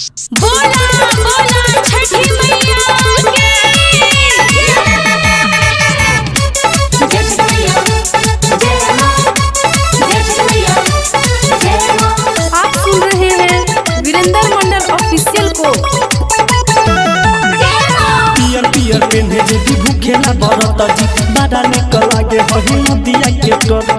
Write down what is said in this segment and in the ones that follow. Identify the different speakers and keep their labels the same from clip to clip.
Speaker 1: बोला बोला छठी मैया की जय छठी मैया जय मां जय छठी मैया जय मां।
Speaker 2: आप सुन रहे हैं वीरेंद्र मंडल ऑफिशियल को।
Speaker 3: पियर पियर पेन्हे जे भी भूखेला बरत जी बाड़ा निकल लागे हही नदिया के तट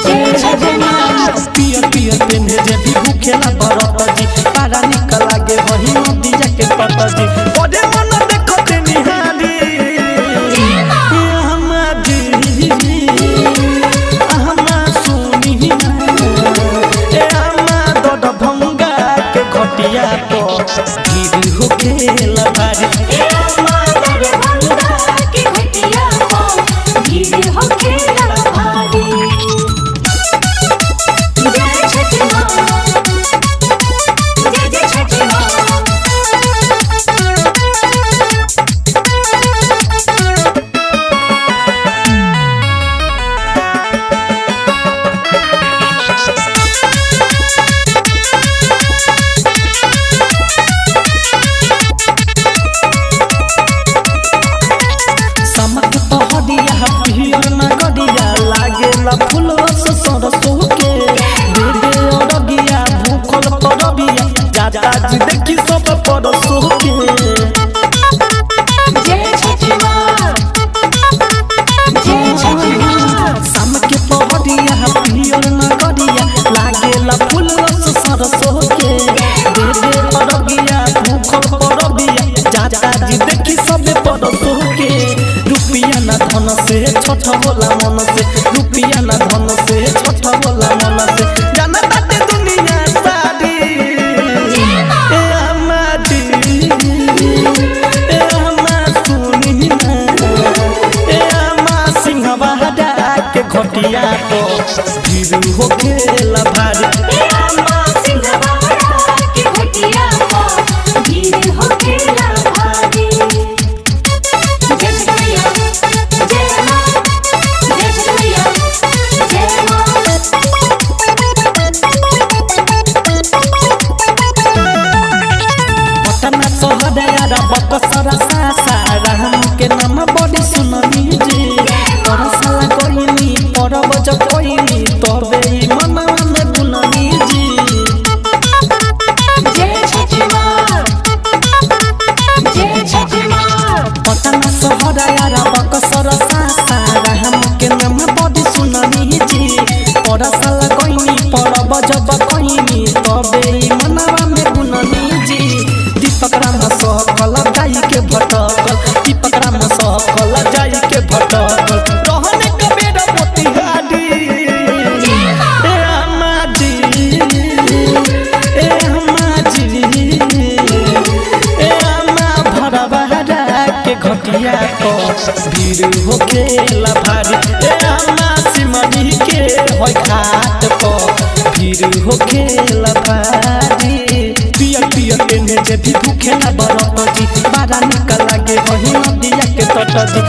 Speaker 1: जय छठी मैया
Speaker 3: पियर पियर पेन्हे जे भी भूखेला बरत जी बाड़ा निकल लागे हही नदिया के तट जी ओडे मन देखते निहारी हमा जी हमा सुनी ए हमा दड भंगा के घटिया तो गिरी हो खेला भारी
Speaker 1: ए मादर भंगा की घटिया को गिरी हो खेला भारी। जय छठी मां जय जय छठी मां।
Speaker 3: समक पहडिया पियर न गडिया लागेला फुलवा से सरसों के दे दे अरगिया भूखल परबिया जाता जी देखी सब परसों के
Speaker 1: जय छठी मां जय छठी मां।
Speaker 3: समक पहडिया पियर न गडिया लागेला फुलवा से सरसों के दे दे अरगिया भूखल परबिया जाता जी देखी सब परसों के रुपिया ना धन से छठ होला मन से रुपिया ना धन से छठ होला मन से जाना ताते दुनिया सारी ए अम्मा जी ए अम्मा सुनी ना ए अम्मा सिंहवा हटा के घटिया तो गिरू हो खेला भारी
Speaker 1: ए अम्मा सिंहवाड़ा की घटिया को गिरी हो खेला भारी। जय छठी मैया जय मां जय छठी मैया जय मां।
Speaker 3: पटना सहदयारा बकसरा सासारा हमके नाम बड़ी सुननी जी परसला कोइनी परब ज कोइनी तबे ई मनवा में बुननी जी
Speaker 1: जय छठी मां जय छठी मां।
Speaker 3: पटना सहदयारा बकसरा सासारा हमके नाम बड़ी सुननी जी परसला कोइनी परब ज कोइनी तबे ई मनवा में बुननी जी दीपक राम सहकल जाई के भटकल दीपक राम सहकल जाई के भटकल रहने के बेरा मोतिहारी ए अम्मा जी ए अम्मा जी ए अम्मा भरवाड़ा के घटिया को भीड़ हो खेला भारी ए अम्मा सिमरी के होय घाट को भीड़ हो खेला भारी पियर पियर पेन्हे जे भी भूखेला बरत जी बाड़ा निकल लागे वही नदिया के तट जी